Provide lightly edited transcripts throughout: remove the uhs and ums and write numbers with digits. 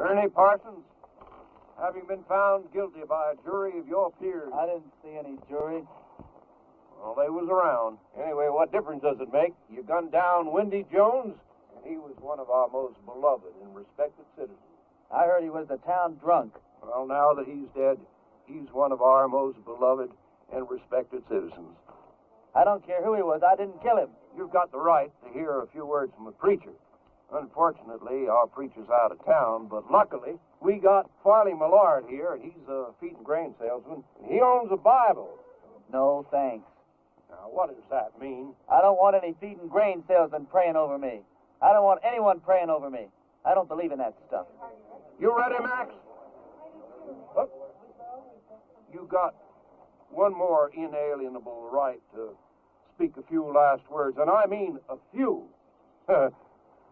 Ernie Parsons, having been found guilty by a jury of your peers. I didn't see any jury. Well, they was around. Anyway, what difference does it make? You gunned down Windy Jones, and he was one of our most beloved and respected citizens. I heard he was the town drunk. Well, now that he's dead, he's one of our most beloved and respected citizens. I don't care who he was. I didn't kill him. You've got the right to hear a few words from a preacher. Unfortunately, our preacher's out of town, but luckily, we got Farley Millard here, and he's a feed and grain salesman, and he owns a Bible. No, thanks. Now, what does that mean? I don't want any feed and grain salesmen praying over me. I don't want anyone praying over me. I don't believe in that stuff. You ready, Max? Look, you got one more inalienable right to speak a few last words, and I mean a few.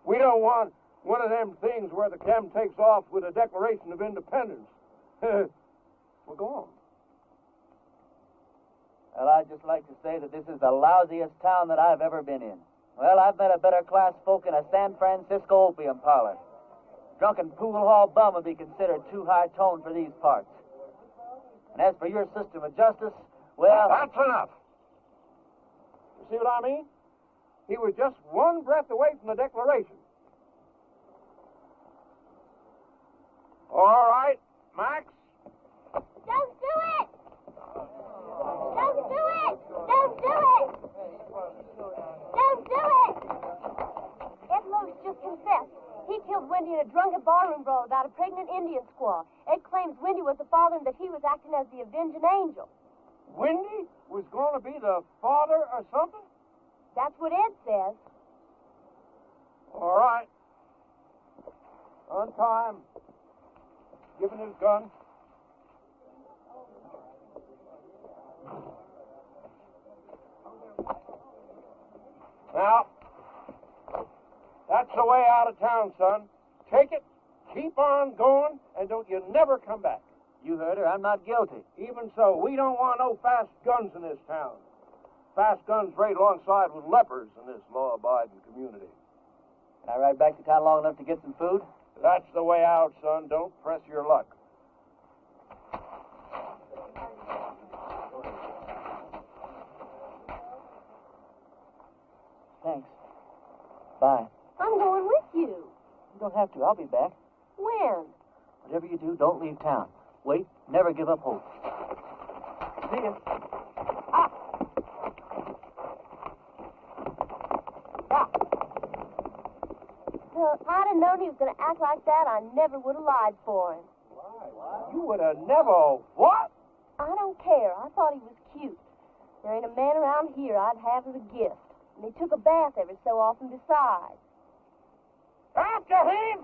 We don't want one of them things where the chem takes off with a Declaration of Independence. Well, go on. Well, I'd just like to say that this is the lousiest town that I've ever been in. Well, I've met a better class folk in a San Francisco opium parlor. Drunken pool hall bum would be considered too high tone for these parts. And as for your system of justice, well... That's enough. You see what I mean? He was just one breath away from the Declaration. All right, Max. Don't do it! Don't do it! Don't do it! Don't do it! Ed Lowe's just confessed. He killed Wendy in a drunken barroom brawl about a pregnant Indian squaw. Ed claims Wendy was the father and that he was acting as the avenging angel. Wendy was going to be the father or something? That's what Ed says. All right. Untie him. Give him his gun. Now, that's the way out of town, son. Take it, keep on going, and don't you never come back. You heard her. I'm not guilty. Even so, we don't want no fast guns in this town. Fast guns right alongside with lepers in this law-abiding community. Can I ride back to town long enough to get some food? That's the way out, son. Don't press your luck. Thanks. Bye. I'm going with you. You don't have to. I'll be back. When? Whatever you do, don't leave town. Wait. Never give up hope. See ya. If I'd have known he was going to act like that, I never would have lied for him. Why? You would have never what? I don't care. I thought he was cute. There ain't a man around here I'd have as a gift. And he took a bath every so often besides. After him!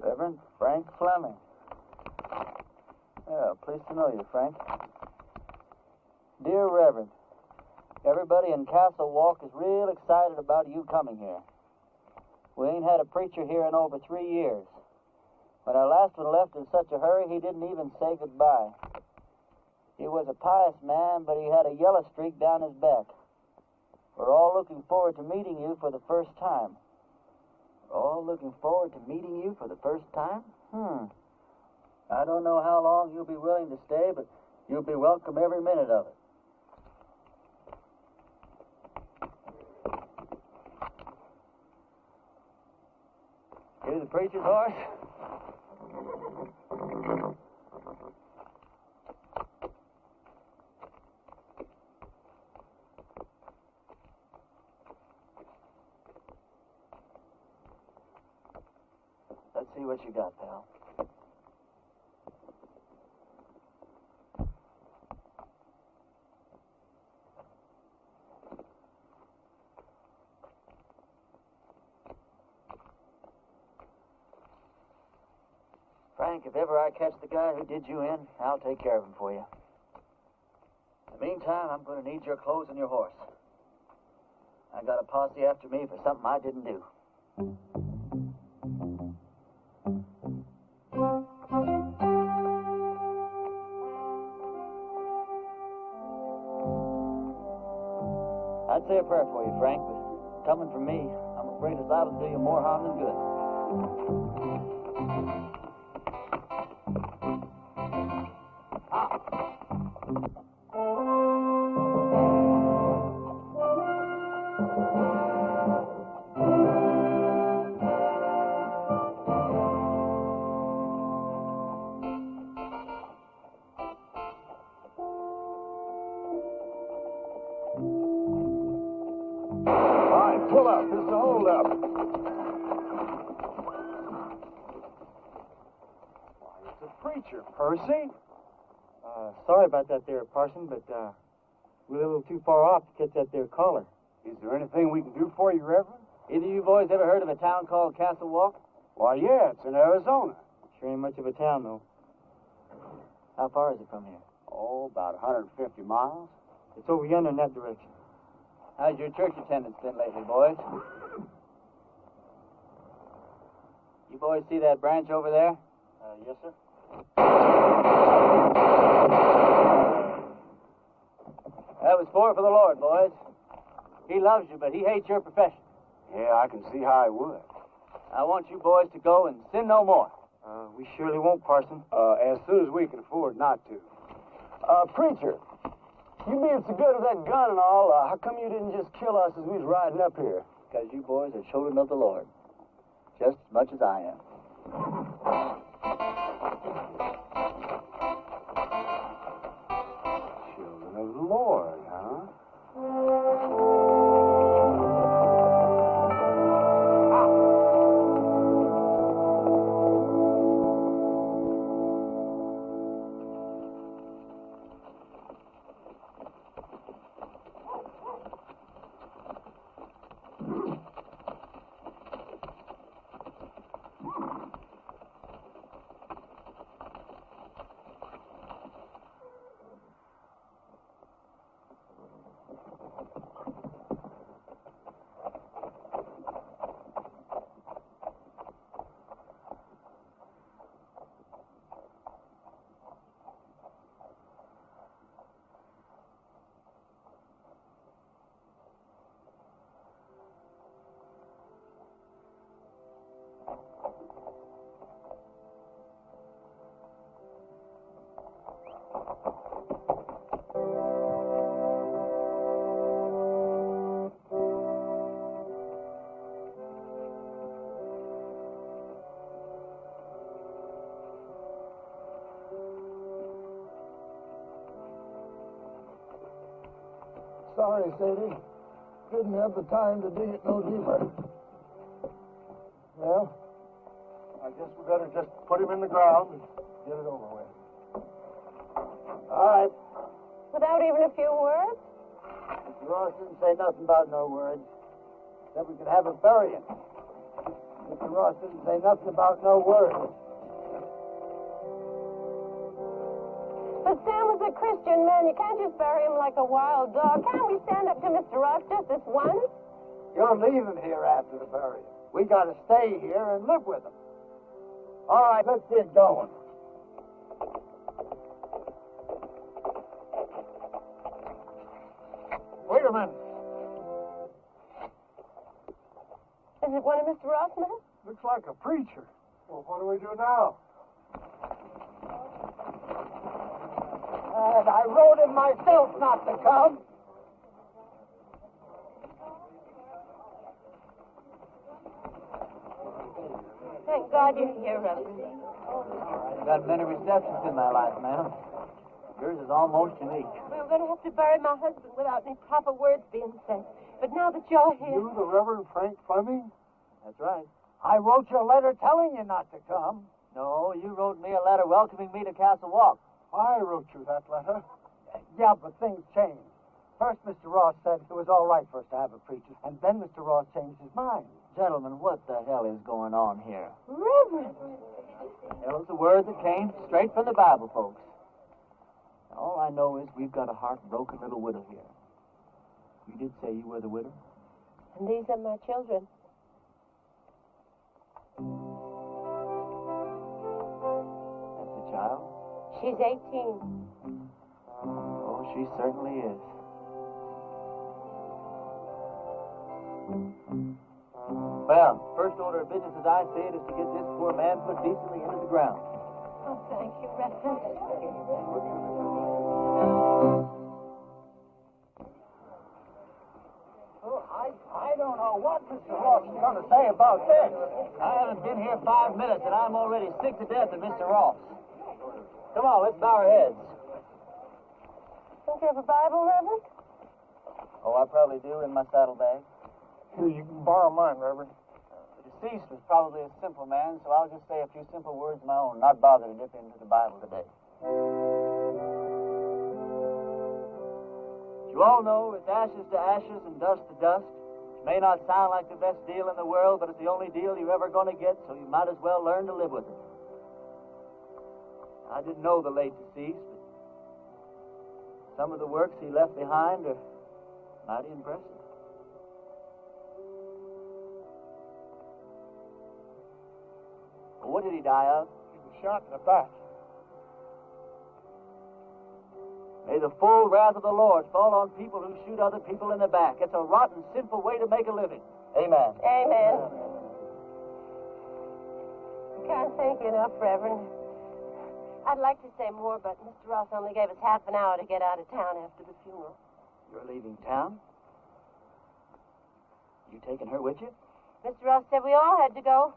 Reverend Frank Fleming. Well, pleased to know you, Frank. Dear Reverend, everybody in Castle Walk is real excited about you coming here. We ain't had a preacher here in over 3 years. When our last one left in such a hurry, he didn't even say goodbye. He was a pious man, but he had a yellow streak down his back. We're all looking forward to meeting you for the first time. All looking forward to meeting you for the first time? I don't know how long you'll be willing to stay, but you'll be welcome every minute of it. Here's the preacher's horse. Let's see what you got, pal. Frank, if ever I catch the guy who did you in, I'll take care of him for you. In the meantime, I'm going to need your clothes and your horse. I got a posse after me for something I didn't do. I'd say a prayer for you, Frank, but coming from me, I'm afraid it's liable to do you more harm than good. Pull up. This is a hold-up. Why, it's a preacher, Percy. Sorry about that there, Parson, but we're a little too far off to catch that there caller. Is there anything we can do for you, Reverend? Either of you boys ever heard of a town called Castle Walk? Why, yeah, it's in Arizona. Sure ain't much of a town, though. How far is it from here? Oh, about 150 miles. It's over yonder in that direction. How's your church attendance been lately, boys? You boys see that branch over there? Yes, sir. That was for the Lord, boys. He loves you, but he hates your profession. Yeah, I can see how I would. I want you boys to go and sin no more. We surely won't, Parson. As soon as we can afford not to. Preacher, you being so good with that gun and all, how come you didn't just kill us as we was riding up here? Because you boys are children of the Lord, just as much as I am. Children of the Lord, huh? Sorry, Sadie. Didn't have the time to dig it no deeper. Well, I guess we better just put him in the ground and get it over with. All right. Without even a few words? Mr. Ross didn't say nothing about no words. Said we could have a burying. Mr. Ross didn't say nothing about no words. But Sam was a Christian man. You can't just bury him like a wild dog. Can't we stand up to Mr. Ross just this once? You're leaving here after the burying. We got to stay here and live with him. All right, let's get going. Wait a minute. Is it one of Mr. Ross' men? Looks like a preacher. Well, what do we do now? And I wrote him myself not to come. Thank God you're here, Reverend. I've got many receptions in my life, ma'am. Yours is almost unique. We were going to have to bury my husband without any proper words being said. But now that you're here... You, the Reverend Frank Fleming? That's right. I wrote you a letter telling you not to come. No, you wrote me a letter welcoming me to Castle Walk. I wrote you that letter. Yeah, but things changed. First, Mr. Ross said it was all right for us to have a preacher, and then Mr. Ross changed his mind. Gentlemen, what the hell is going on here? Reverend! It was a word that came straight from the Bible, folks. All I know is we've got a heartbroken little widow here. You did say you were the widow? And these are my children. That's a child? She's 18. Oh, she certainly is. Well, first order of business as I see it is to get this poor man put decently into the ground. Oh, thank you, Reverend. I don't know what Mr. Ross is going to say about this. I haven't been here 5 minutes, and I'm already sick to death of Mr. Ross. Come on, let's bow our heads. Don't you have a Bible, Reverend? Oh, I probably do in my saddlebag. Here, you can borrow mine, Reverend. The deceased was probably a simple man, so I'll just say a few simple words of my own, not bother to dip into the Bible today. You all know it's ashes to ashes and dust to dust. It may not sound like the best deal in the world, but it's the only deal you're ever going to get, so you might as well learn to live with it. I didn't know the late deceased, but some of the works he left behind are mighty impressive. Well, what did he die of? He was shot in the back. May the full wrath of the Lord fall on people who shoot other people in the back. It's a rotten, sinful way to make a living. Amen. Amen. Can't thank you enough, Reverend. I'd like to say more, but Mr. Ross only gave us half an hour to get out of town after the funeral. You're leaving town? You taking her with you? Mr. Ross said we all had to go.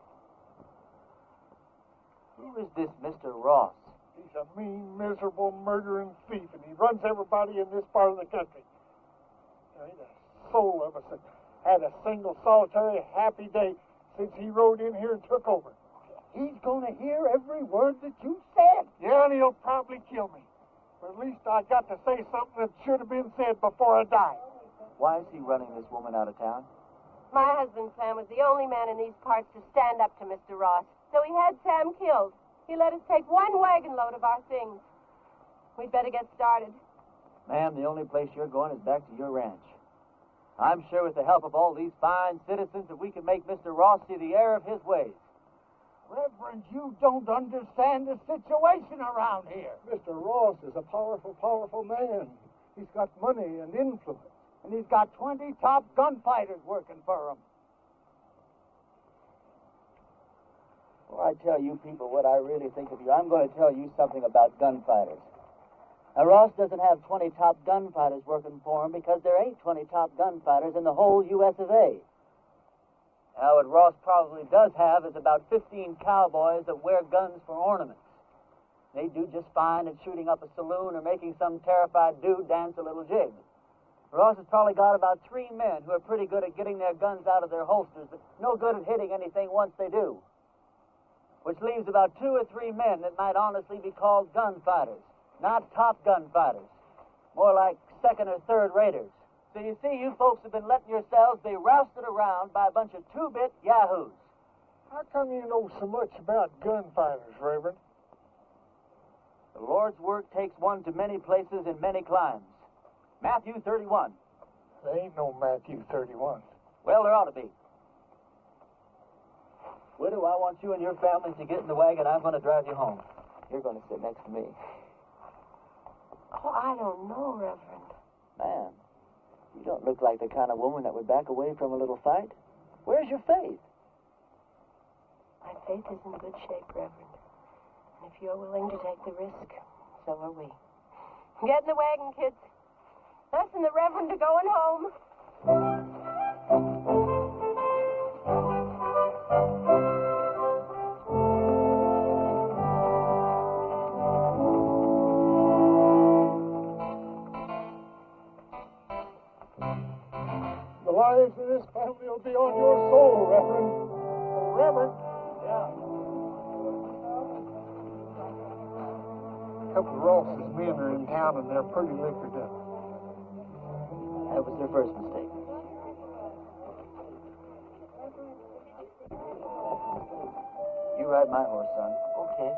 Who is this Mr. Ross? He's a mean, miserable, murdering thief, and he runs everybody in this part of the country. There ain't a soul of us that had a single, solitary, happy day since he rode in here and took over. He's going to hear every word that you said. Yeah, and he'll probably kill me. But at least I got to say something that should have been said before I died. Why is he running this woman out of town? My husband, Sam, was the only man in these parts to stand up to Mr. Ross. So he had Sam killed. He let us take one wagon load of our things. We'd better get started. Ma'am, the only place you're going is back to your ranch. I'm sure with the help of all these fine citizens that we can make Mr. Ross see the error of his ways. Reverend, you don't understand the situation around here. Mr. Ross is a powerful, powerful man. He's got money and influence. And he's got 20 top gunfighters working for him. Before I tell you people what I really think of you, I'm going to tell you something about gunfighters. Now, Ross doesn't have 20 top gunfighters working for him because there ain't 20 top gunfighters in the whole U.S. of A. Now, what Ross probably does have is about 15 cowboys that wear guns for ornaments. They do just fine at shooting up a saloon or making some terrified dude dance a little jig. Ross has probably got about 3 men who are pretty good at getting their guns out of their holsters, but no good at hitting anything once they do. Which leaves about 2 or 3 men that might honestly be called gunfighters. Not top gunfighters. More like second or third raters. So you see, you folks have been letting yourselves be rousted around by a bunch of 2-bit yahoos. How come you know so much about gunfighters, Reverend? The Lord's work takes one to many places in many climes. Matthew 31. There ain't no Matthew 31. Well, there ought to be. Widow, I want you and your families to get in the wagon. I'm going to drive you home. You're going to sit next to me. Oh, I don't know, Reverend. Man, you don't look like the kind of woman that would back away from a little fight. Where's your faith? My faith is in good shape, Reverend. And if you're willing to take the risk, so are we. Get in the wagon, kids. Us and the Reverend are going home. The lives of this family will be on your soul, Reverend. Oh, Reverend. Yeah. A couple of Ross's men are in town and they're pretty liquored up. That was their first mistake. You ride my horse, son. Okay.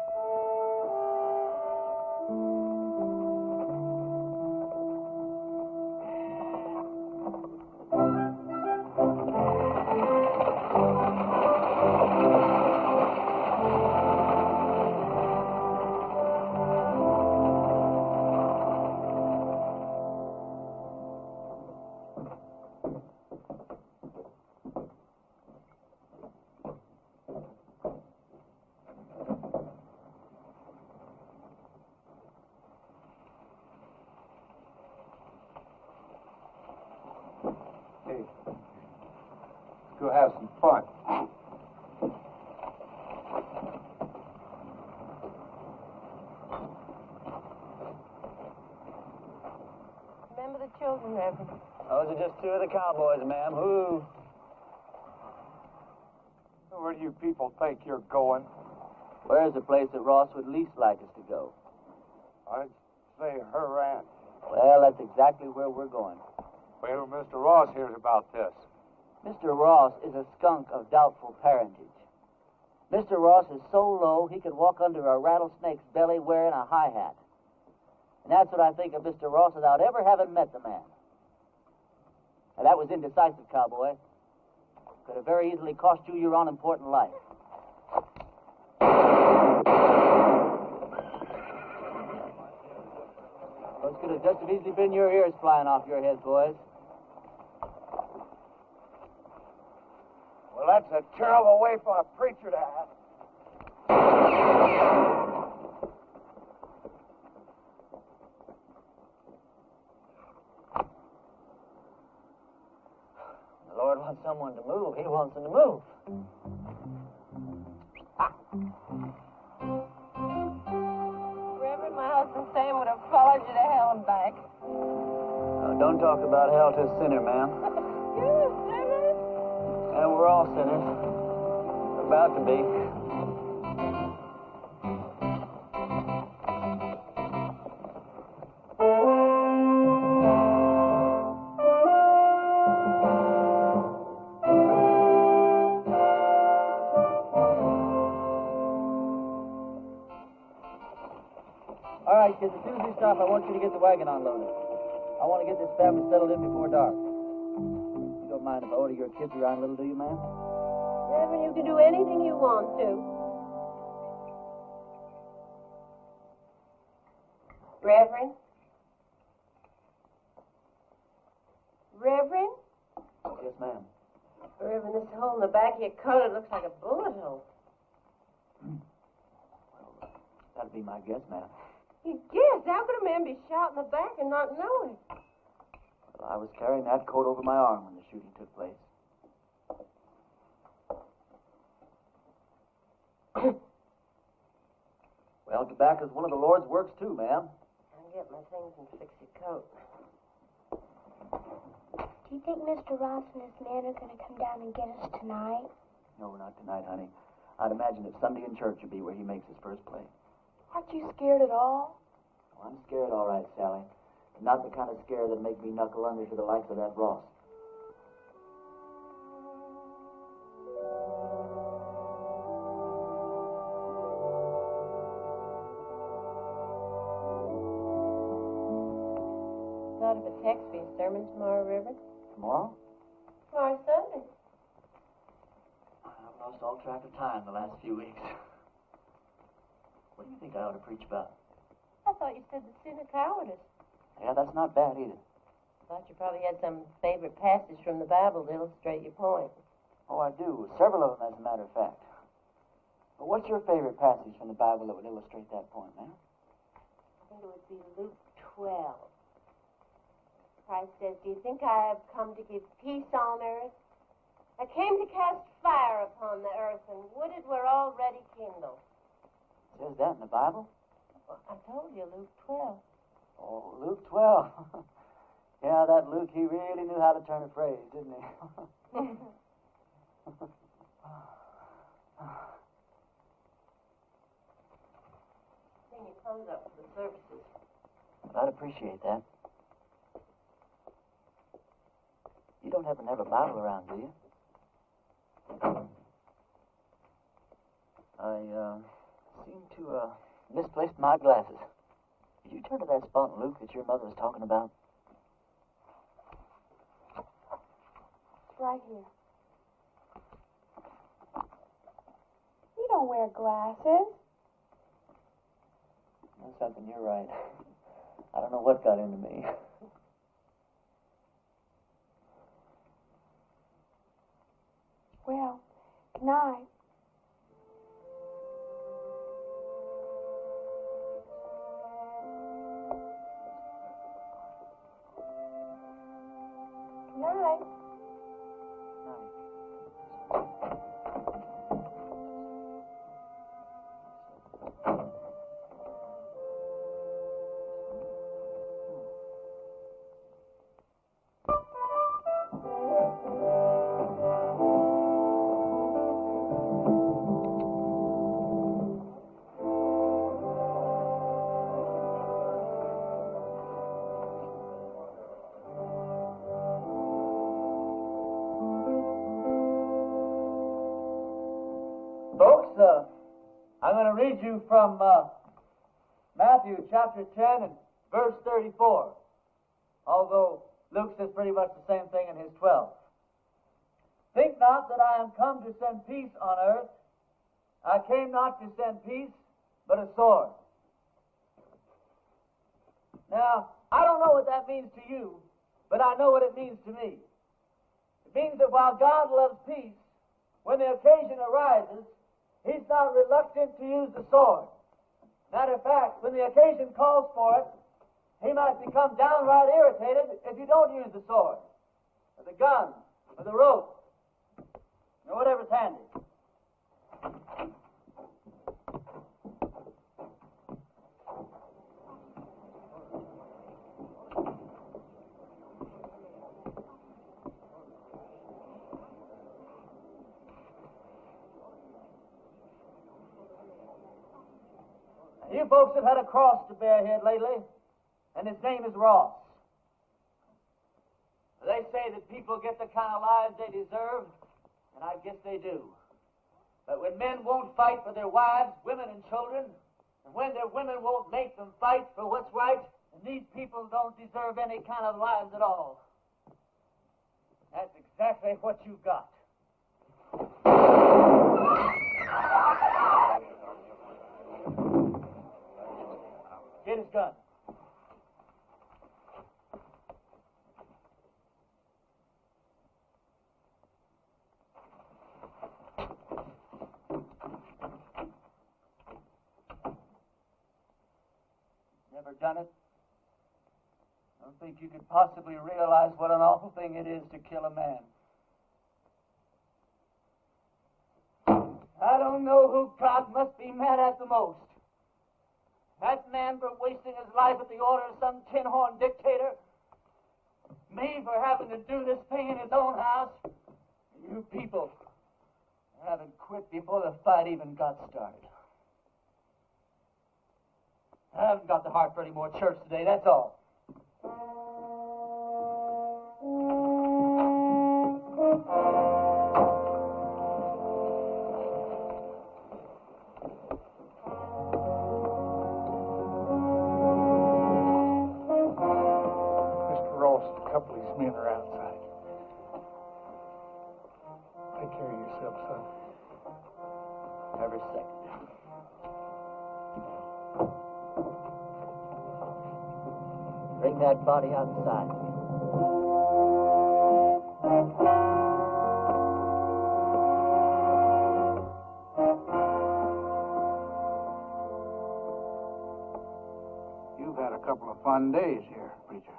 Hey, let's go have some fun. Remember the children, Reverend. Those are just 2 of the cowboys, ma'am. Who? Where do you people think you're going? Where's the place that Ross would least like us to go? I'd say her ranch. Well, that's exactly where we're going. Wait till Mr. Ross hears about this. Mr. Ross is a skunk of doubtful parentage. Mr. Ross is so low he could walk under a rattlesnake's belly wearing a high hat. And that's what I think of Mr. Ross without ever having met the man. Now, that was indecisive, cowboy. Could have very easily cost you your unimportant life. Those could have just as easily been your ears flying off your head, boys. Well, that's a terrible way for a preacher to have. The Lord wants someone to move. He wants them to move. Reverend, my husband Sam would have followed you to hell and back. Oh, don't talk about hell to a sinner, ma'am. You're a sinner? Yeah, we're all sinners. About to be. All right, kids, as soon as we stop, I want you to get the wagon unloaded. I want to get this family settled in before dark. You don't mind if I order your kids around a little, do you, ma'am? Reverend, you can do anything you want to. Reverend? Reverend? Yes, ma'am. Reverend, this hole in the back of your coat, it looks like a bullet hole. That'd be my guess, ma'am. You guess? How could a man be shot in the back and not know it? Well, I was carrying that coat over my arm when the shooting took place. Well, tobacco's one of the Lord's works, too, ma'am. I'll get my things and fix your coat. Do you think Mr. Ross and his men are going to come down and get us tonight? No, not tonight, honey. I'd imagine that Sunday in church would be where he makes his first play. Aren't you scared at all? Oh, I'm scared, all right, Sally. Not the kind of scare that'll make me knuckle under to the likes of that Ross. Thought of a text for your sermon tomorrow, Reverend? Tomorrow? Tomorrow's Sunday. I've lost all track of time the last few weeks. What do you think I ought to preach about? I thought you said the sin of cowardice. Yeah, that's not bad either. Thought you probably had some favorite passage from the Bible to illustrate your point. Oh, I do. Several of them, as a matter of fact. But what's your favorite passage from the Bible that would illustrate that point, man? I think it would be Luke 12. Christ says, "Do you think I have come to give peace on earth? I came to cast fire upon the earth, and would it were already kindled." It says that in the Bible? Well, I told you, Luke 12. Oh, Luke 12. Yeah, that Luke, he really knew how to turn a phrase, didn't he? Bring your clothes up for the services. I'd appreciate that. You don't happen to have a Bible around, do you? I seem to misplaced my glasses. Did you turn to that spot in Luke that your mother was talking about? It's right here. You don't wear glasses. That's something, you're right. I don't know what got into me. Well, good night. Good night. Folks, I'm going to read you from Matthew chapter 10 and verse 34, although Luke says pretty much the same thing in his 12. Think not that I am come to send peace on earth. I came not to send peace, but a sword. Now, I don't know what that means to you, but I know what it means to me. It means that while God loves peace, when the occasion arises, He's not reluctant to use the sword. Matter of fact, when the occasion calls for it, He might become downright irritated if you don't use the sword, or the gun, or the rope, or whatever's handy. You folks have had a cross to bear here lately, and his name is Ross. They say that people get the kind of lives they deserve, and I guess they do. But when men won't fight for their wives, women, and children, and when their women won't make them fight for what's right, then these people don't deserve any kind of lives at all. That's exactly what you got. Get his gun. Never done it? I don't think you could possibly realize what an awful thing it is to kill a man. I don't know who God must be mad at the most. That man for wasting his life at the order of some tin-horn dictator, Me for having to do this thing in his own house. You people haven't quit before the fight even got started. I haven't got the heart for any more church today, that's all. Mr. Ross, a couple of his men are outside. Take care of yourself, son. Every second. Bring that body outside. You've had a couple of fun days here, preacher.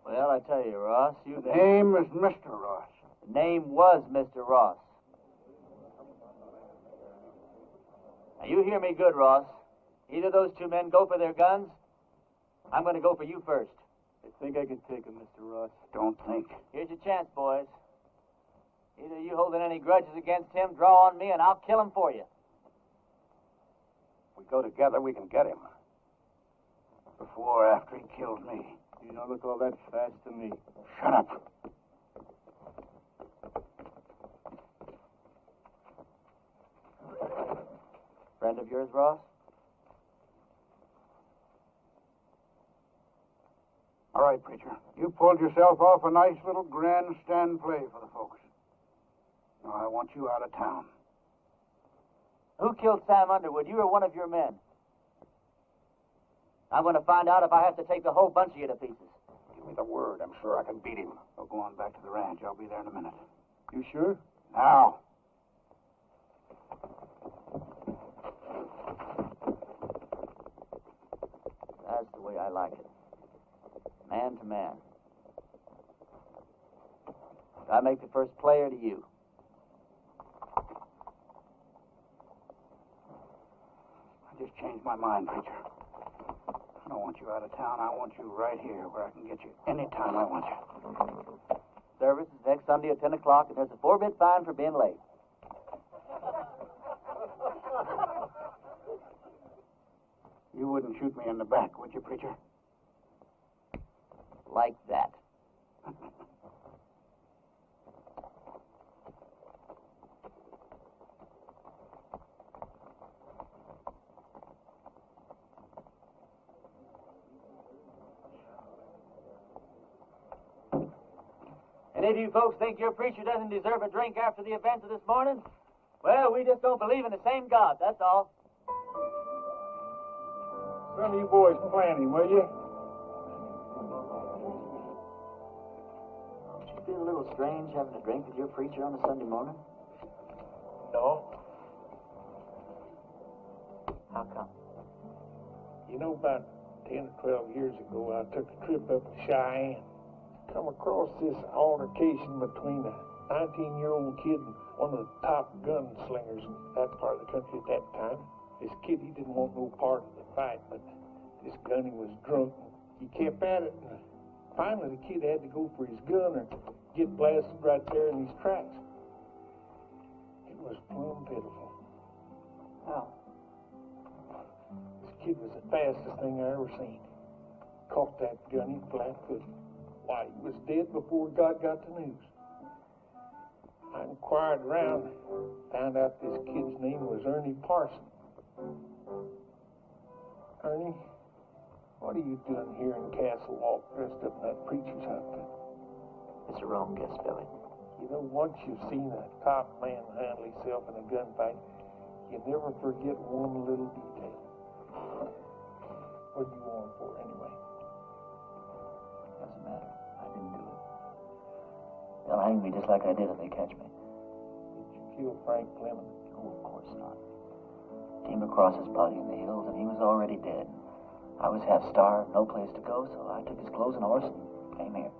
Well, I tell you, Ross, The name is Mr. Ross. The name was Mr. Ross. Now, you hear me good, Ross. Either of those two men go for their guns. I'm going to go for you first. I think I can take him, Mr. Ross. Don't think. Here's your chance, boys. Either you holding any grudges against him, draw on me, and I'll kill him for you. If we go together, we can get him. Before or after he kills me. You don't look all that fast to me. Shut up. Friend of yours, Ross? All right, preacher. You pulled yourself off a nice little grandstand play for the folks. Now I want you out of town. Who killed Sam Underwood, you or one of your men? I'm going to find out if I have to take the whole bunch of you to pieces. Give me the word. I'm sure I can beat him. We'll go on back to the ranch. I'll be there in a minute. You sure? Now. That's the way I like it. Man to man. I make the first player to you. I just changed my mind, preacher. I don't want you out of town. I want you right here where I can get you anytime I want you. Service is next Sunday at 10 o'clock, and there's a 4-bit fine for being late. You wouldn't shoot me in the back, would you, preacher? Like that. Any of you folks think your preacher doesn't deserve a drink after the events of this morning? Well, we just don't believe in the same God, that's all. Some of you boys plan him, will you? Don't you feel a little strange having a drink with your preacher on a Sunday morning? No. How come? You know, about 10 or 12 years ago, I took a trip up to Cheyenne. Come across this altercation between a 19-year-old kid and one of the top gunslingers in that part of the country at that time. This kid, he didn't want no part of the fight, but this gunny was drunk. He kept at it, and finally the kid had to go for his gun or get blasted right there in these tracks. It was plumb pitiful. How? This kid was the fastest thing I ever seen. Caught that gunny flat-footed. Why, he was dead before God got the news. I inquired around, found out this kid's name was Ernie Parson. Ernie, what are you doing here in Castle Walk dressed up in that preacher's outfit? It's a wrong guess, Billy. You know, once you've seen a top man handle himself in a gunfight, you never forget one little detail. What are you on for, anyway? Doesn't matter. I didn't do it. They'll hang me just like I did if they catch me. Did you kill Frank Fleming? Oh, of course not. Came across his body in the hills, and he was already dead. I was half starved, no place to go, so I took his clothes and horse and came here.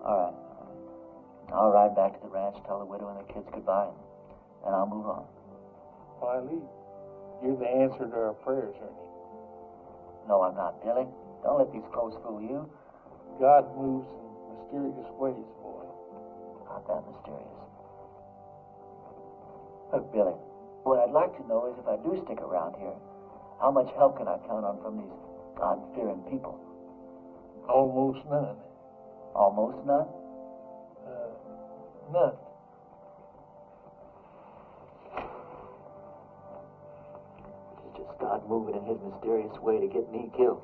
All right. I'll ride back to the ranch, tell the widow and the kids goodbye, and then I'll move on. Why leave? You're the answer to our prayers, Ernie. No, I'm not, Billy. Don't let these clothes fool you. God moves in mysterious ways, boy. Not that mysterious. Look, Billy, what I'd like to know is if I do stick around here, how much help can I count on from these God-fearing people? Almost none. Almost none? None. It's just God moving in his mysterious way to get me killed.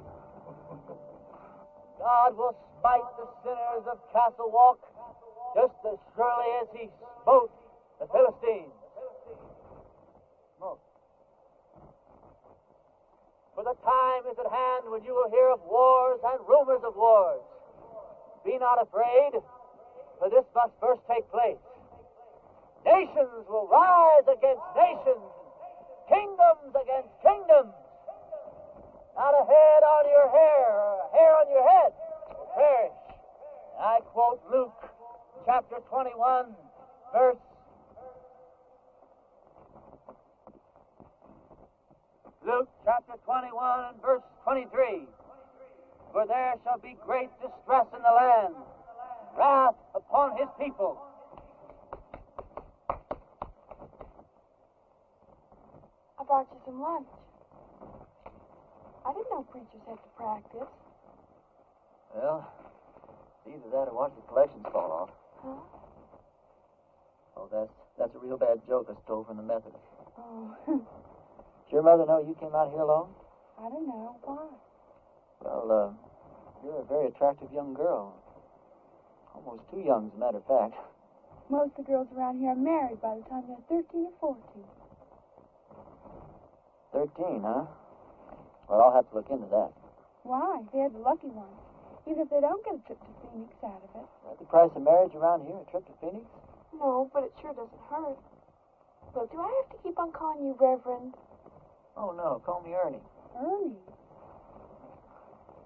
God will smite the sinners of Castle Walk just as surely as he smote the Philistines. Smote. For the time is at hand when you will hear of wars and rumors of wars. Be not afraid, for this must first take place. Nations will rise against nations, kingdoms against kingdoms. Not a head on your hair, or a hair on your head will perish. I quote Luke chapter 21, verse. Luke chapter 21 and verse 23. For there shall be great distress in the land, wrath upon his people. I brought you some lunch. I didn't know preachers had to practice. Well, it's either that or watch the collections fall off. Huh? Oh, that's a real bad joke I stole from the Methodists. Oh, Does your mother know you came out here alone? I don't know. Why? Well, you're a very attractive young girl. Almost too young, as a matter of fact. Most of the girls around here are married by the time they're 13 or 14. 13, huh? Well, I'll have to look into that. Why? They're the lucky ones. Even if they don't get a trip to Phoenix out of it. Is that the price of marriage around here, a trip to Phoenix? No, but it sure doesn't hurt. Look, do I have to keep on calling you Reverend? Oh, no. Call me Ernie. Ernie?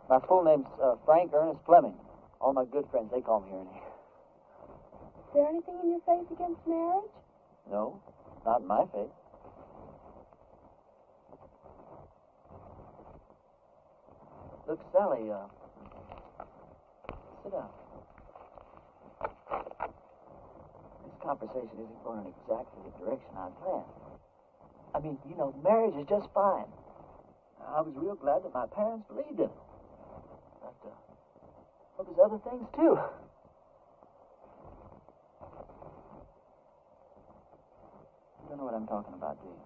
My full name's Frank Ernest Fleming. All my good friends, they call me Ernie. Is there anything in your faith against marriage? No, not in my faith. Look, Sally, sit down. This conversation isn't going in exactly the direction I planned. I mean, you know, marriage is just fine. I was real glad that my parents believed in it. But, well, there's other things, too. You don't know what I'm talking about, do you?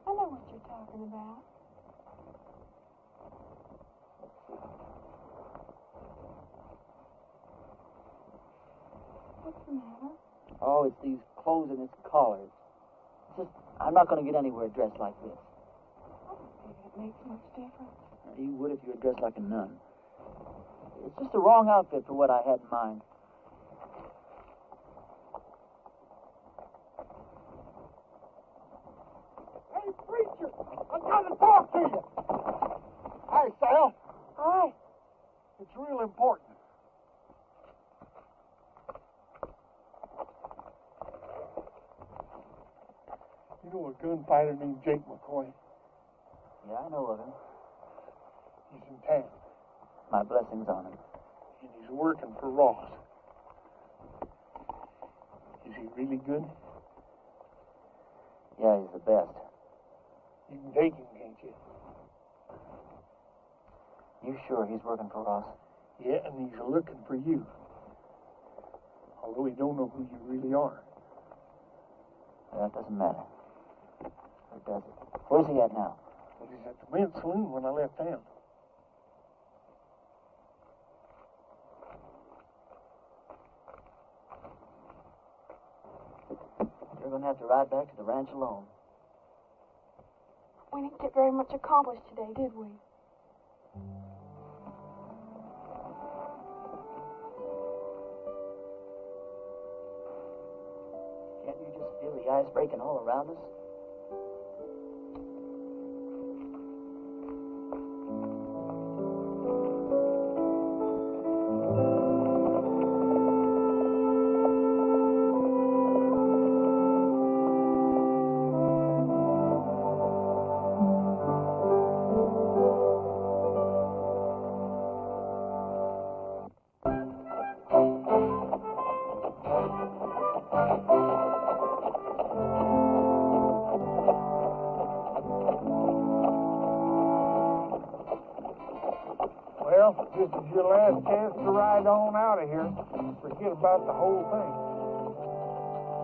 I know what you're talking about. What's the matter? Oh, it's these clothes and this collar. It's just, I'm not going to get anywhere dressed like this. I don't think it makes much difference. You would if you were dressed like a nun. It's just the wrong outfit for what I had in mind. Hey, preacher! I've got to talk to you! Hi, Sal. Hi. It's real important. You know a gunfighter named Jake McCoy? Yeah, I know of him. He's in town, My blessings on him. and he's working for Ross. Is he really good? Yeah, he's the best. You can take him, can't you? You sure he's working for Ross? Yeah, and he's looking for you. Although he don't know who you really are. That doesn't matter. Or does it? Where's he at now? Well, he's at the men's saloon when I left town. You're going to have to ride back to the ranch alone. We didn't get very much accomplished today, did we? Can't you just feel the ice breaking all around us? Well, this is your last chance to ride on out of here. Forget about the whole thing.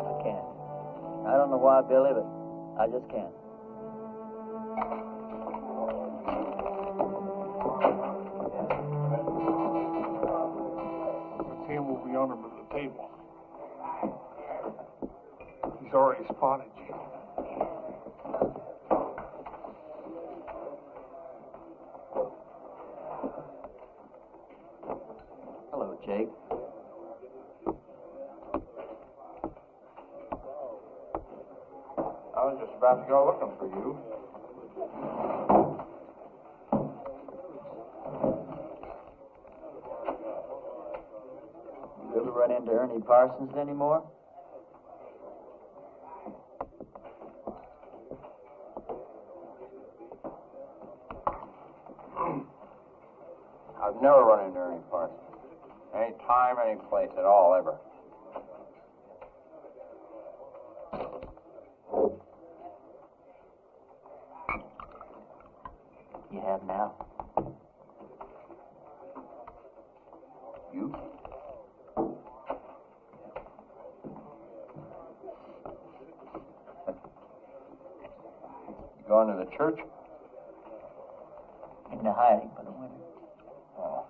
I can't. I don't know why, Billy, but I just can't. Tim will be under the table. He's already spotted you. Hello, Jake. I was just about to go looking for you. You ever run into Ernie Parsons anymore? I've never run into Ernie Parsons. Any time, any place at all, ever. You have now. You? You going to the church? Into hiding for the winter. Oh.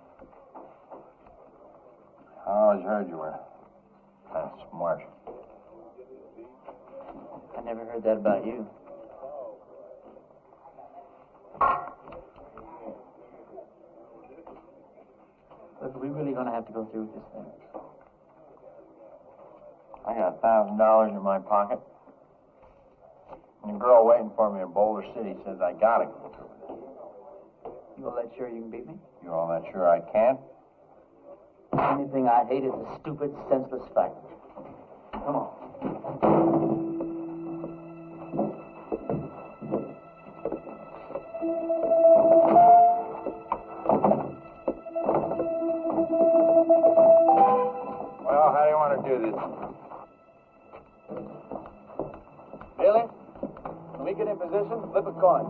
I always heard you were kind of smart. I never heard that about you. Look, are we really going to have to go through with this thing? I got $1,000 in my pocket. And a girl waiting for me in Boulder City says I gotta go through with it. You all that sure you can beat me? You all that sure I can? The only thing I hate is a stupid, senseless fight. Come on. Well, how do you want to do this? Billy, when we get in position, flip a coin.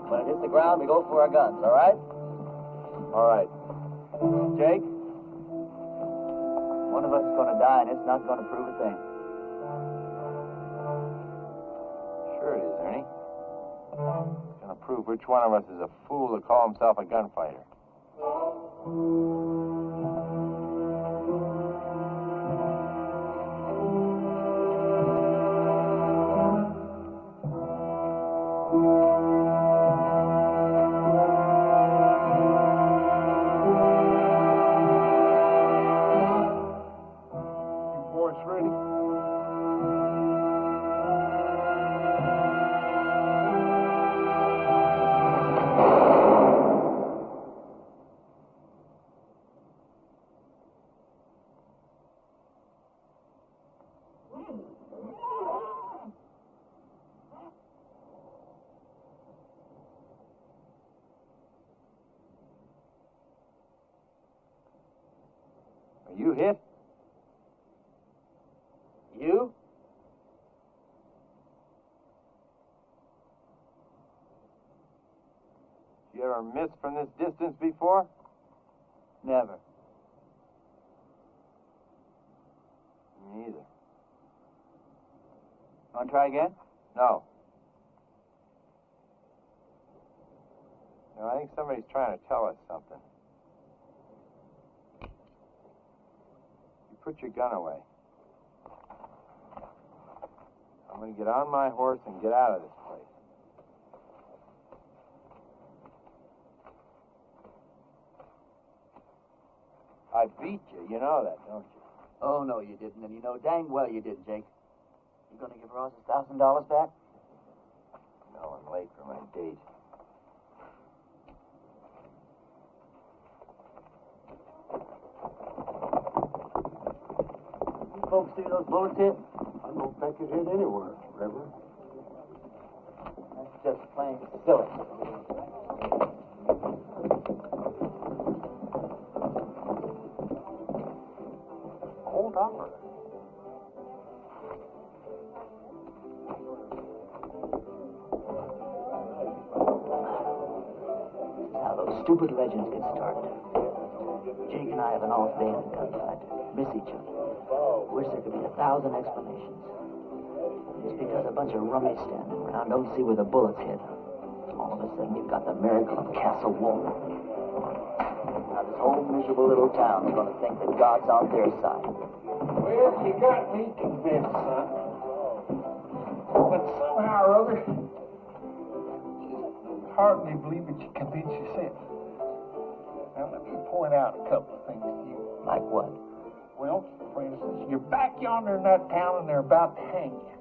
When it hits the ground, we go for our guns, all right? All right. Jake, one of us is going to die, and it's not going to prove a thing. Sure it is, Ernie. It's going to prove which one of us is a fool to call himself a gunfighter. You boys ready? Are you hit? You? You ever miss from this distance before? Never. Me either. Want to try again? No. No, I think somebody's trying to tell us something. You put your gun away. I'm going to get on my horse and get out of this place. I beat you. You know that, don't you? Oh, no, you didn't, and you know dang well you did, Jake. You going to give Ross $1,000 back? No, I'm late for my date. You folks see those bullets hit? I don't think it hit anywhere, Reverend. That's just plain silly. Hold on. This is how those stupid legends get started. Jake and I have an off day in the gunfighter. Miss each other. Wish there could be 1,000 explanations. Just because a bunch of rummies standing around don't see where the bullets hit. All of a sudden, you've got the miracle of Castle Wall. Now, this whole miserable little town is going to think that God's on their side. Well, you got me convinced, son. But somehow or other, just hardly believe that you convince yourself. Now, let me point out a couple of things to you. Like what? Well, for instance, you're back yonder in that town and they're about to hang you.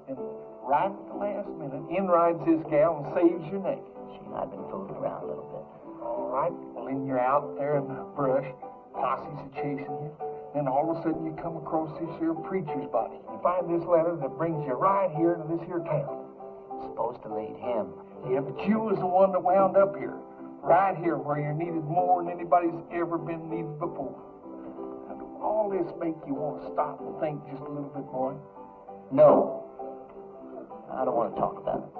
And right at the last minute, in rides this gal and saves your neck. She and I've been fooling around a little bit. All right, well, then you're out there in the brush, posses are chasing you. Then all of a sudden you come across this here preacher's body. You find this letter that brings you right here to this here town. Supposed to lead him. Yeah, but you was the one that wound up here. Right here where you're needed more than anybody's ever been needed before. Now, do all this make you want to stop and think just a little bit more? No. I don't want to talk about it.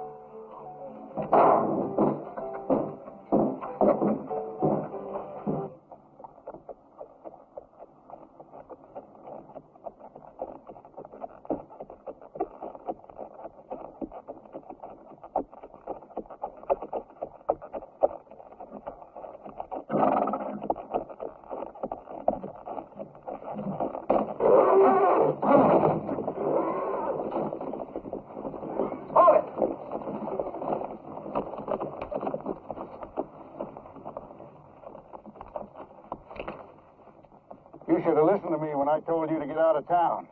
You should have listened to me when I told you to get out of town.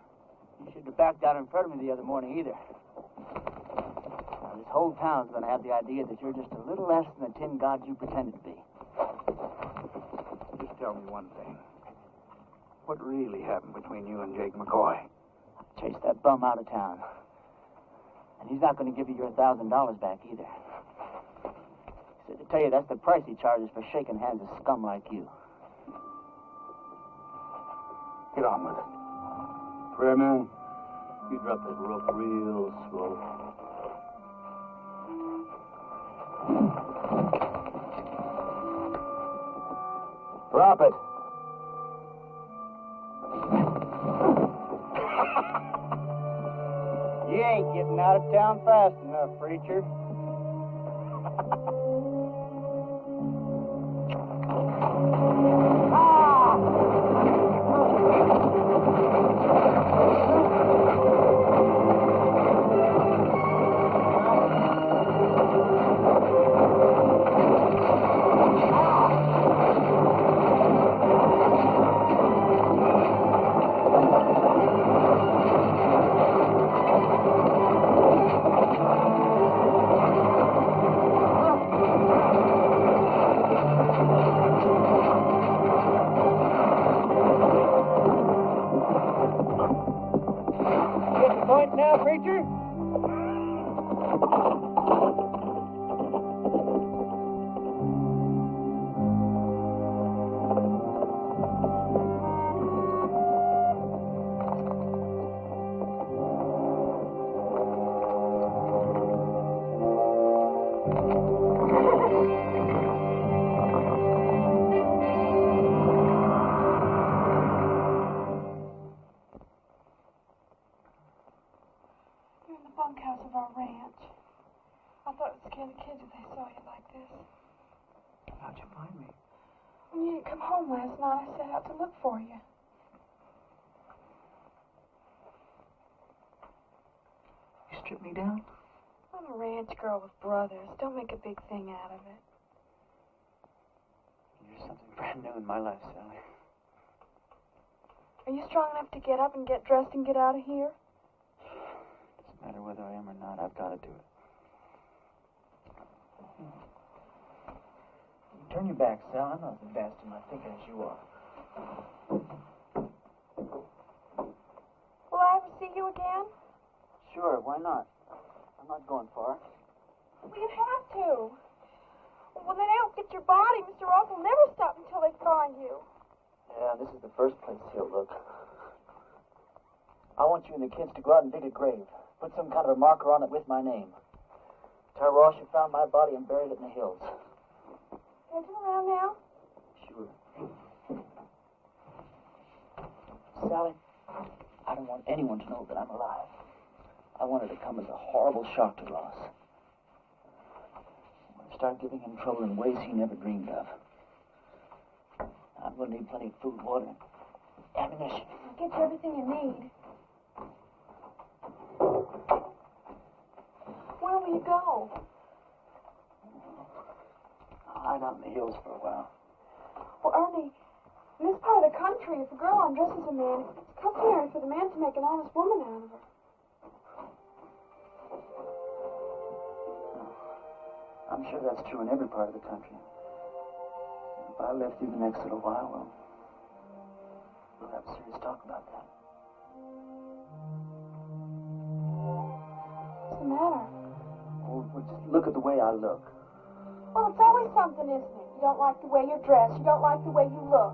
You shouldn't have backed out in front of me the other morning either. Now, this whole town's going to have the idea that you're just a little less than the tin god you pretended to be. Just tell me one thing. What really happened between you and Jake McCoy? I chased that bum out of town. And he's not going to give you your $1,000 back either. He said to tell you that's the price he charges for shaking hands with scum like you. Get on with it. Freeman, you drop that rope real slow. Drop it. You ain't getting out of town fast enough, preacher. Now, preacher? Bunkhouse of our ranch. I thought it would scare the kids if they saw you like this. How'd you find me? When you didn't come home last night, I set out to look for you. You stripped me down? I'm a ranch girl with brothers. Don't make a big thing out of it. You're something brand new in my life, Sally. Are you strong enough to get up and get dressed and get out of here? Doesn't matter whether I am or not, I've got to do it. Turn your back, Sal. I'm not as advanced in my thinking as you are. Will I ever see you again? Sure, why not? I'm not going far. Well, you have to. When they don't get your body, Mr. Ross will never stop until they find you. Yeah, this is the first place he'll look. I want you and the kids to go out and dig a grave. Put some kind of a marker on it with my name. Tell Ross you found my body and buried it in the hills. Can I turn around now? Sure. Sally, I don't want anyone to know that I'm alive. I want it to come as a horrible shock to Ross. I want to start giving him trouble in ways he never dreamed of. I'm going to need plenty of food, water, ammunition. I'll get you everything you need. Where will you go? I'll hide out in the hills for a while. Well, Ernie, in this part of the country, if a girl undresses a man, it's customary for the man to make an honest woman out of her. I'm sure that's true in every part of the country. If I live through the next little while, well, we'll have a serious talk about that. What's the matter? Oh, well, just look at the way I look. Well, it's always something, isn't it? You don't like the way you're dressed. You don't like the way you look.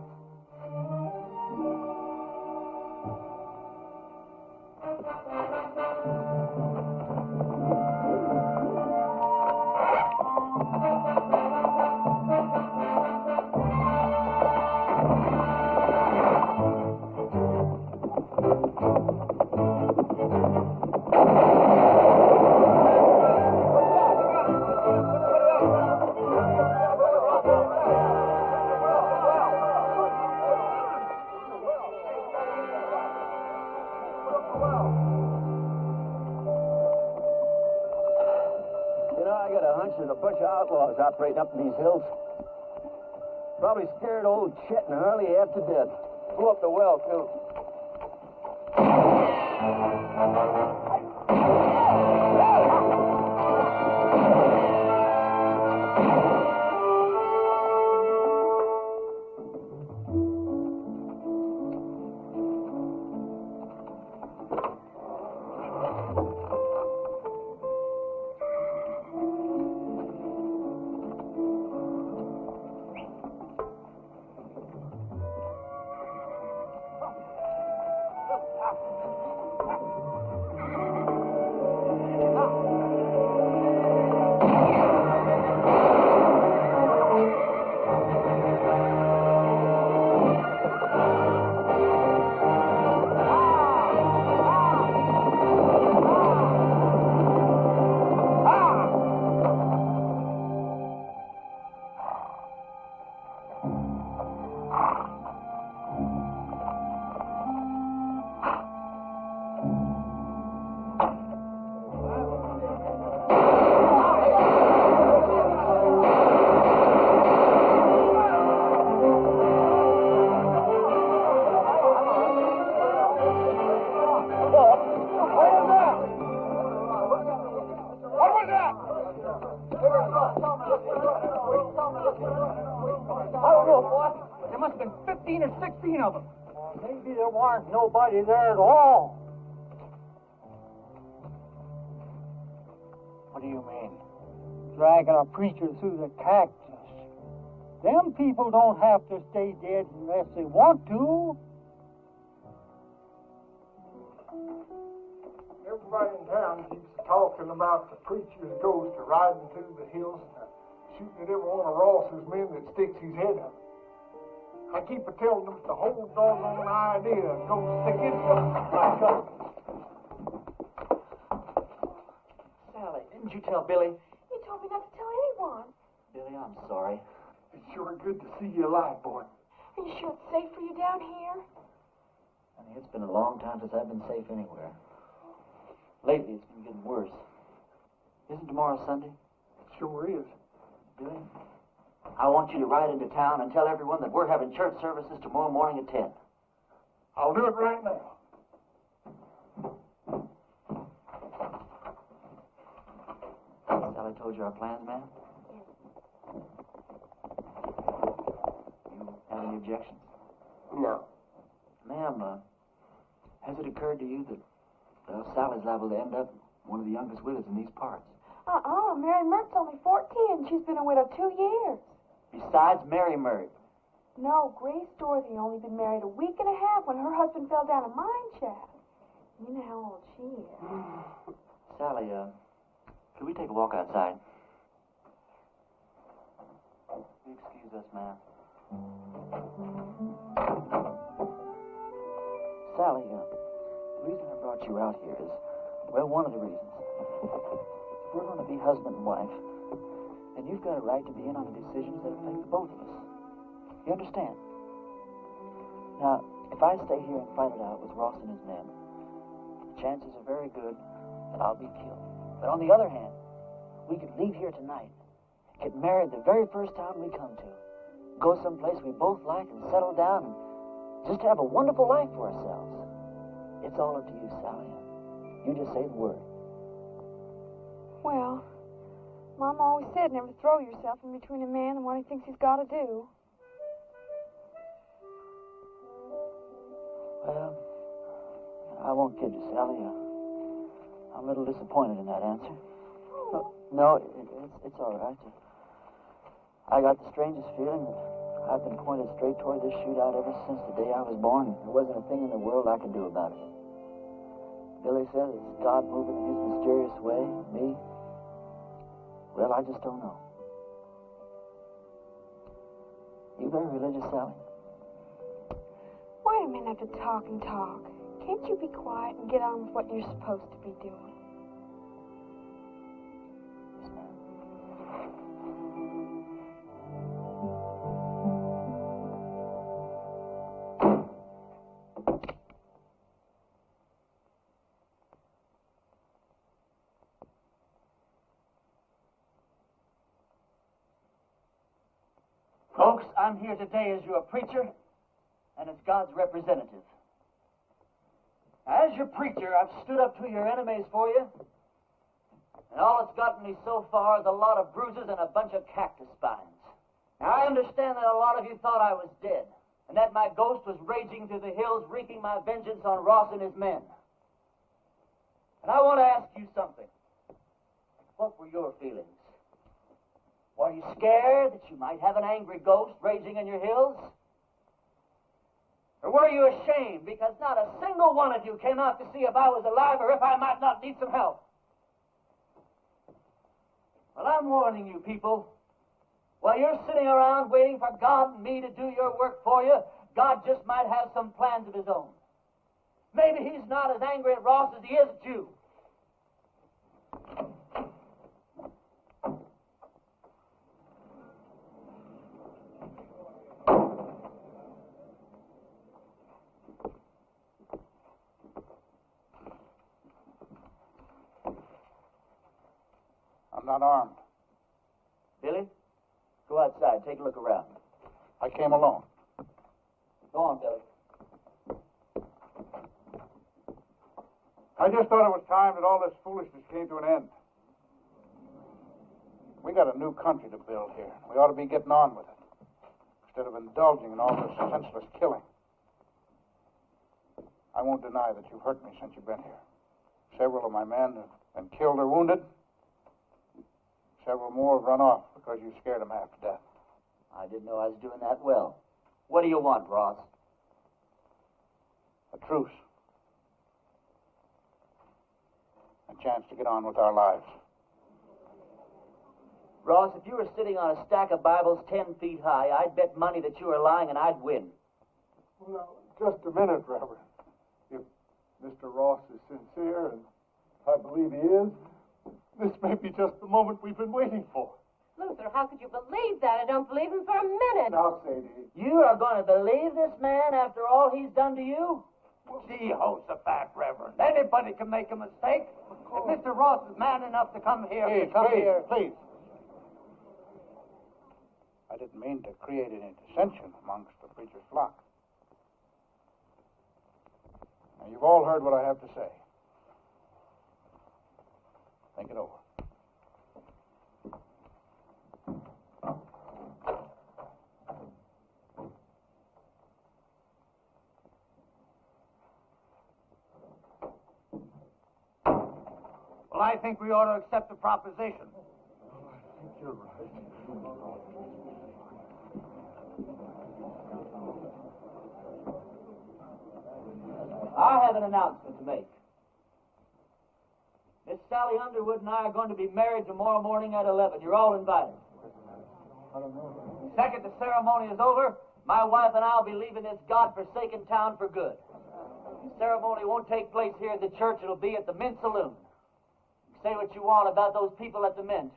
There's a bunch of outlaws operating up in these hills. Probably scared old Chet and Harley half to death. Blew up the well, too. Maybe there weren't nobody there at all. What do you mean? Dragging a preacher through the cactus. Them people don't have to stay dead unless they want to. Everybody in town keeps talking about the preacher's ghost riding through the hills and shooting at every one of Ross's men that sticks his head up. I keep telling them it's the whole doggone idea of go stick his back up. Sally, didn't you tell Billy? You told me not to tell anyone. Billy, I'm sorry. It's sure good to see you alive, boy. Are you sure it's safe for you down here? Honey, it's been a long time since I've been safe anywhere. Lately, it's been getting worse. Isn't tomorrow Sunday? It sure is. Billy, I want you to ride into town and tell everyone that we're having church services tomorrow morning at 10. I'll do it right now. Sally told you our plans, ma'am? You have any objections? No. Ma'am, has it occurred to you that Sally's liable to end up one of the youngest widows in these parts? Mary Mert's only 14. She's been a widow 2 years. Besides Mary Mert. No, Grace Dorothy only been married a week and a half when her husband fell down a mine shaft. You know how old she is. Sally, could we take a walk outside? Excuse us, man. Sally, the reason I brought you out here is, well, one of the reasons. We're going to be husband and wife, and you've got a right to be in on the decisions that affect the both of us. You understand? Now, if I stay here and fight it out with Ross and his men, the chances are very good that I'll be killed. But on the other hand, we could leave here tonight, get married the very first town we come to, go someplace we both like and settle down and just have a wonderful life for ourselves. It's all up to you, Sally. You just say the word. Well, Mom always said never throw yourself in between a man and what he thinks he's got to do. Well, I won't kid you, Sally. I'm a little disappointed in that answer. No, it's all right. I got the strangest feeling that I've been pointed straight toward this shootout ever since the day I was born. There wasn't a thing in the world I could do about it. Billy says it's God moving in his mysterious way. Me? Well, I just don't know. You very religious, Sally? Wait a minute to talk and talk. Can't you be quiet and get on with what you're supposed to be doing? Yes, ma'am. Folks, I'm here today as your preacher and as God's representative. As your preacher, I've stood up to your enemies for you, and all it's gotten me so far is a lot of bruises and a bunch of cactus spines. Now, I understand that a lot of you thought I was dead, and that my ghost was raging through the hills, wreaking my vengeance on Ross and his men. And I want to ask you something. What were your feelings? Were you scared that you might have an angry ghost raging in your hills? Or were you ashamed because not a single one of you came out to see if I was alive or if I might not need some help? Well, I'm warning you people. While you're sitting around waiting for God and me to do your work for you, God just might have some plans of his own. Maybe he's not as angry at Ross as he is at you. I'm not armed. Billy, go outside. Take a look around. I came alone. Go on, Billy. I just thought it was time that all this foolishness came to an end. We got a new country to build here. We ought to be getting on with it, instead of indulging in all this senseless killing. I won't deny that you've hurt me since you've been here. Several of my men have been killed or wounded. Several more have run off because you scared them half to death. I didn't know I was doing that well. What do you want, Ross? A truce. A chance to get on with our lives. Ross, if you were sitting on a stack of Bibles 10 feet high, I'd bet money that you were lying and I'd win. Well, now, just a minute, Reverend. If Mr. Ross is sincere, and I believe he is, this may be just the moment we've been waiting for. Luther, how could you believe that? I don't believe him for a minute. Now, Sadie. You are going to believe this man after all he's done to you? Jehoshaphat, Reverend. Anybody can make a mistake. If Mr. Ross is man enough to come here... Please. I didn't mean to create any dissension amongst the preacher's flock. Now, you've all heard what I have to say. Think it over. Well, I think we ought to accept the proposition. I think you're right. I have an announcement to make. Miss Sally Underwood and I are going to be married tomorrow morning at 11. You're all invited. The second the ceremony is over, my wife and I will be leaving this godforsaken town for good. The ceremony won't take place here at the church. It'll be at the Mint Saloon. Say what you want about those people at the Mint,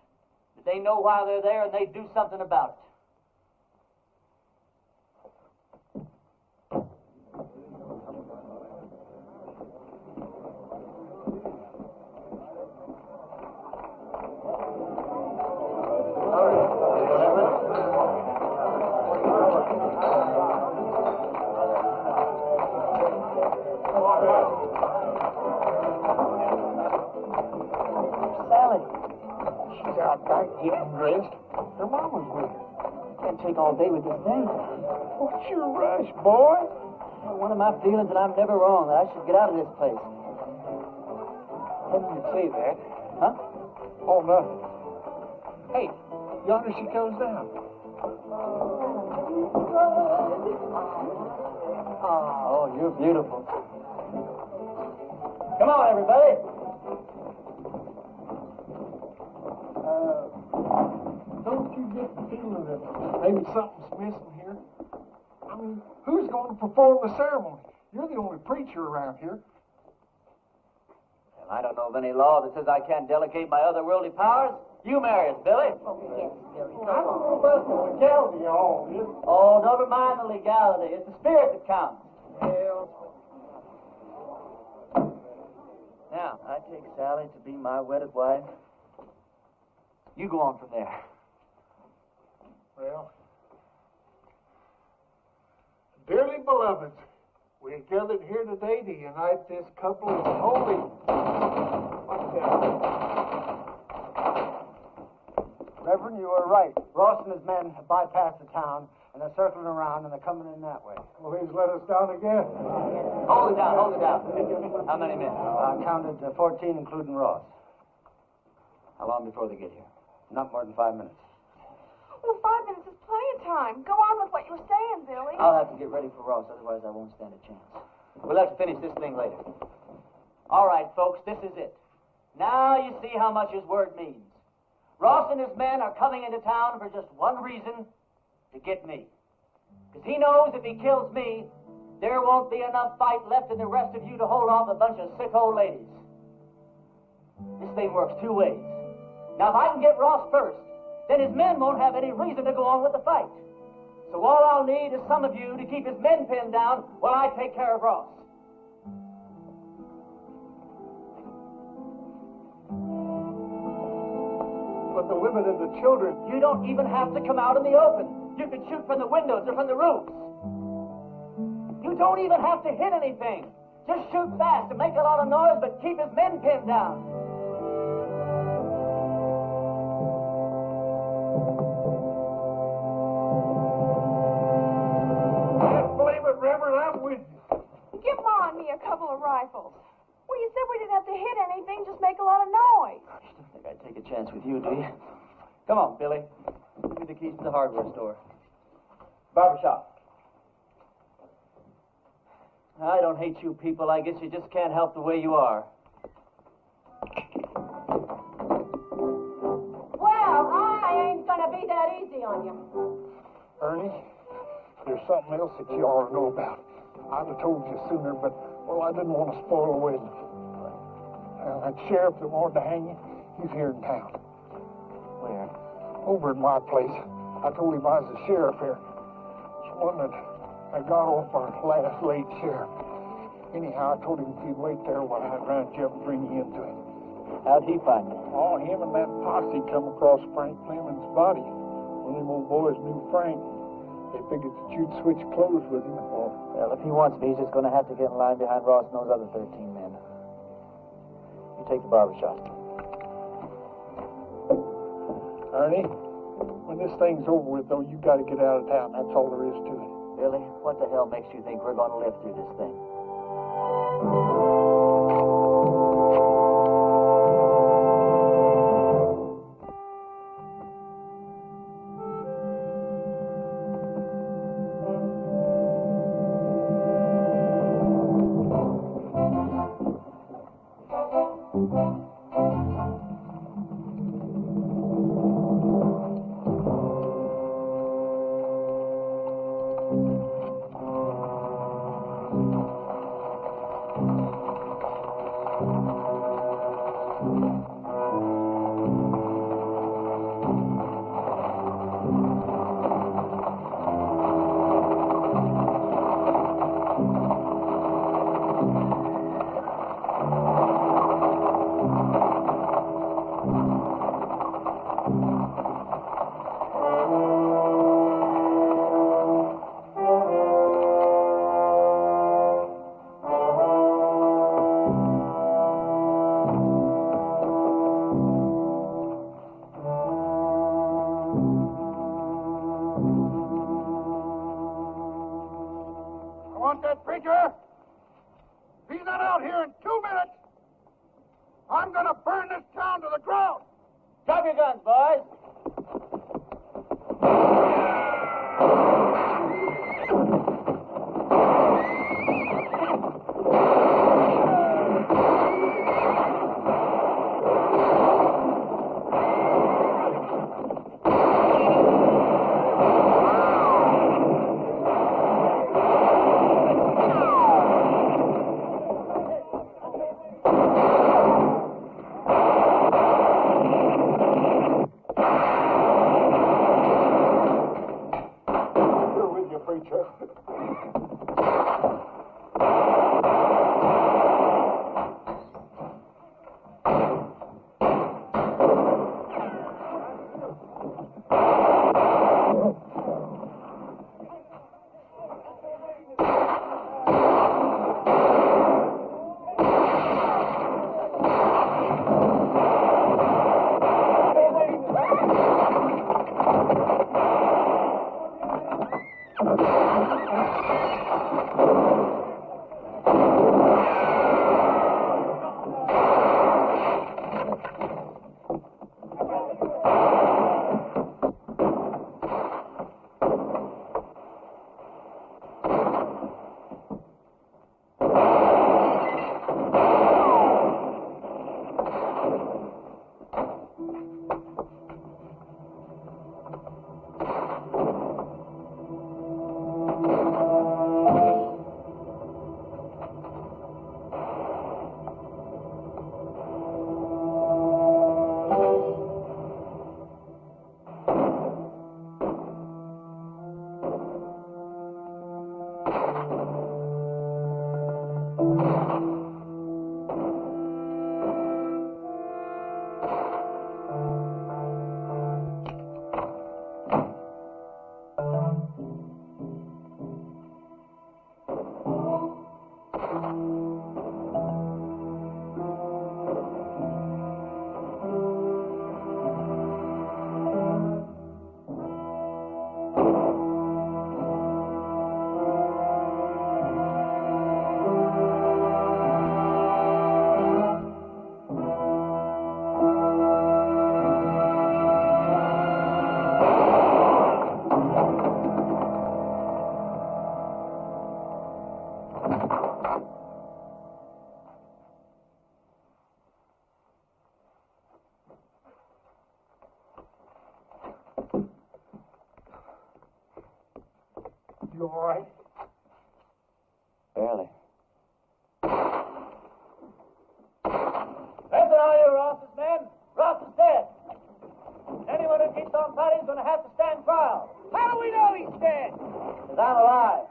but they know why they're there and they do something about it. Getting dressed. Her mama's with her. Can't take all day with this thing. What's your rush, boy? One of my feelings, and I'm never wrong, that I should get out of this place. When did you say that? Huh? Oh, nothing. Hey, yonder she comes down. Oh, you're beautiful. Come on, everybody. Don't you get the feeling that maybe something's missing here? I mean, who's going to perform the ceremony? You're the only preacher around here. Well, I don't know of any law that says I can't delegate my otherworldly powers. You marry us, Billy. Oh, yes, Billy. I don't know about the legality of all this. Oh, never mind the legality. It's the spirit that counts. Well, Now, I take Sally to be my wedded wife. You go on from there. well, dearly beloved, we are gathered here today to unite this couple in holy. What's that? Reverend, you were right. Ross and his men have bypassed the town, and they're circling around, and they're coming in that way. Well, he's let us down again. Hold it down, hold it down. How many men? I counted 14, including Ross. How long before they get here? Not more than 5 minutes. Well, 5 minutes is plenty of time. Go on with what you were saying, Billy. I'll have to get ready for Ross, otherwise I won't stand a chance. We'll have to finish this thing later. All right, folks, this is it. Now you see how much his word means. Ross and his men are coming into town for just one reason, to get me. Because he knows if he kills me, there won't be enough fight left in the rest of you to hold off a bunch of sick old ladies. This thing works two ways. Now, if I can get Ross first, then his men won't have any reason to go on with the fight. So all I'll need is some of you to keep his men pinned down while I take care of Ross. But the women and the children. You don't even have to come out in the open. You can shoot from the windows or from the roofs. You don't even have to hit anything. Just shoot fast and make a lot of noise, but keep his men pinned down. Can't believe it, Reverend. I'm with you. Give Ma and me a couple of rifles. Well, you said we didn't have to hit anything, just make a lot of noise. You don't think I'd take a chance with you, do you? Come on, Billy. Give me the keys to the hardware store. Barbershop. I don't hate you people. I guess you just can't help the way you are. Well, I ain't gonna be that easy on you. Ernie, there's something else that you ought to know about. I'd have told you sooner, but, well, I didn't want to spoil the wedding. That sheriff that wanted to hang you, he's here in town. Where? Over at my place. I told him I was the sheriff here. It's one that I got off our last late sheriff. Anyhow, I told him if he'd wait there while I'd round you up and bring you into him. How'd he find you? Oh, him and that posse come across Frank Clemens' body. One of them old boys knew Frank. They figured that you'd switch clothes with him. Well, if he wants me, he's just going to have to get in line behind Ross and those other 13 men. You take the barbershop. Ernie, when this thing's over with, though, you got to get out of town. That's all there is to it. Billy, what the hell makes you think we're going to live through this thing? I want that preacher. If he's not out here in 2 minutes, I'm going to burn this town to the ground. Drop your guns, boys. You all right? Barely. Listen, all you Ross's men. Ross is dead. Anyone who keeps on fighting is going to have to stand trial. How do we know he's dead? Because I'm alive.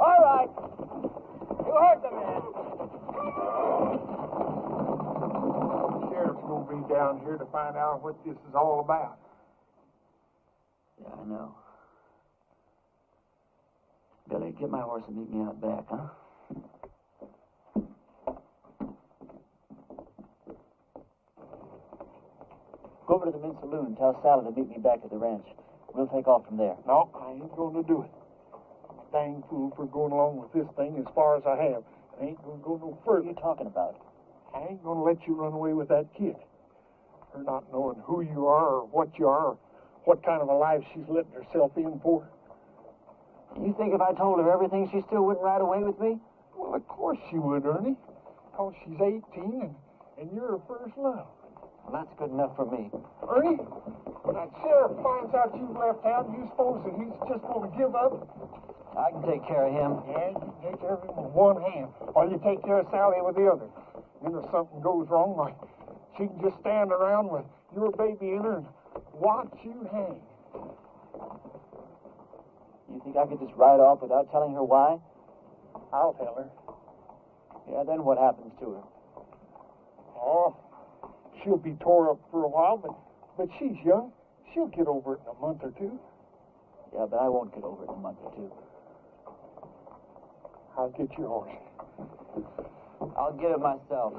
All right. You heard the man. The sheriff's going to be down here to find out what this is all about. Yeah, I know. Billy, get my horse and meet me out back, huh? Go over to the men's saloon and tell Sally to meet me back at the ranch. We'll take off from there. No, I ain't going to do it. I'm a dang fool for going along with this thing as far as I have. I ain't going to go no What are further. you talking about? I ain't going to let you run away with that kid. Her not knowing who you are or what you are or what kind of a life she's letting herself in for. You think if I told her everything, she still wouldn't ride away with me? Well, of course she would, Ernie. Because she's 18 and you're her first love. Well, that's good enough for me. Ernie, when that sheriff finds out you've left town, you suppose that he's just going to give up? I can take care of him. Yeah, you can take care of him with one hand while you take care of Sally with the other. And if something goes wrong, why, she can just stand around with your baby in her and watch you hang. You think I could just ride off without telling her why? I'll tell her. Yeah, then what happens to her? Oh, she'll be tore up for a while, but she's young. She'll get over it in a month or two. Yeah, but I won't get over it in a month or two. I'll get your horse. I'll get it myself.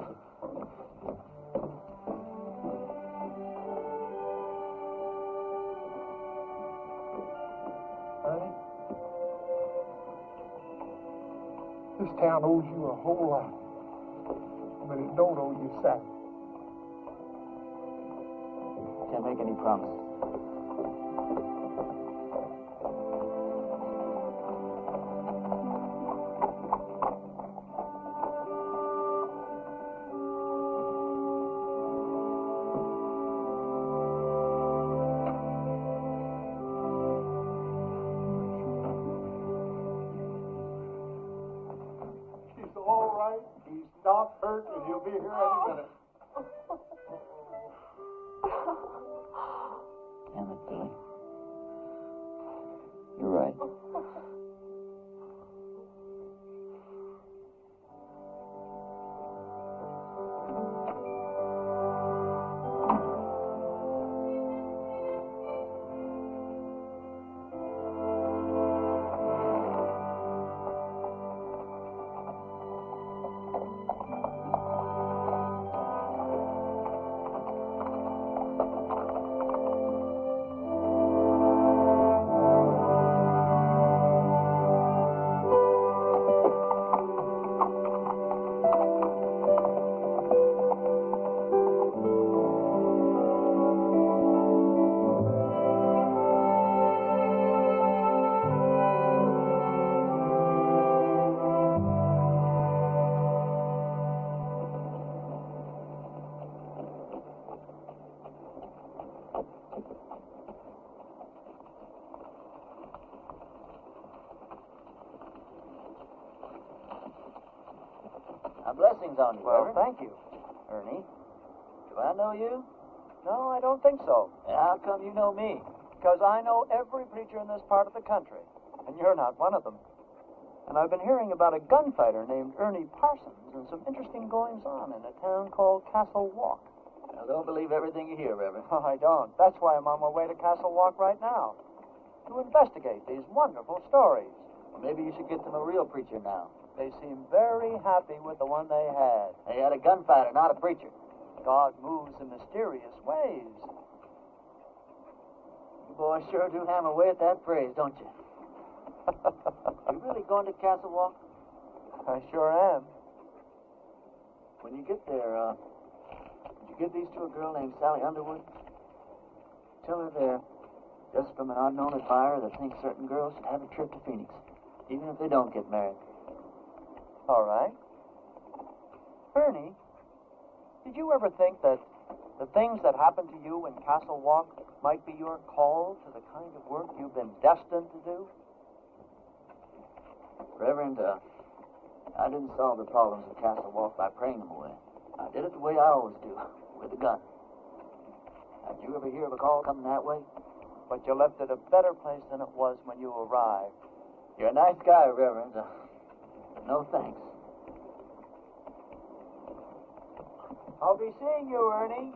This town owes you a whole lot, but it don't owe you salary. Can't make any promises. He's all right. He's not hurt, and he'll be here any minute. Damn it, Billy. You're right. Blessings on you, Well, Reverend. thank you. Ernie, do I know you? No, I don't think so. And how come you know me? Because I know every preacher in this part of the country, and you're not one of them. And I've been hearing about a gunfighter named Ernie Parsons and some interesting goings-on in a town called Castle Walk. Now, don't believe everything you hear, Reverend. Oh, I don't. That's why I'm on my way to Castle Walk right now, to investigate these wonderful stories. Well, maybe you should get them a real preacher now. They seem very happy with the one they had. They had a gunfighter, not a preacher. God moves in mysterious ways. You boys sure do hammer away at that phrase, don't you? You really going to Castle Walk? I sure am. When you get there, would you give these to a girl named Sally Underwood? Tell her they're just from an unknown admirer that thinks certain girls should have a trip to Phoenix, even if they don't get married. All right. Ernie, did you ever think that the things that happened to you in Castle Walk might be your call to the kind of work you've been destined to do? Reverend, I didn't solve the problems of Castle Walk by praying them away. I did it the way I always do, with a gun. Did you ever hear of a call coming that way? But you left it a better place than it was when you arrived. You're a nice guy, Reverend. No thanks. I'll be seeing you, Ernie.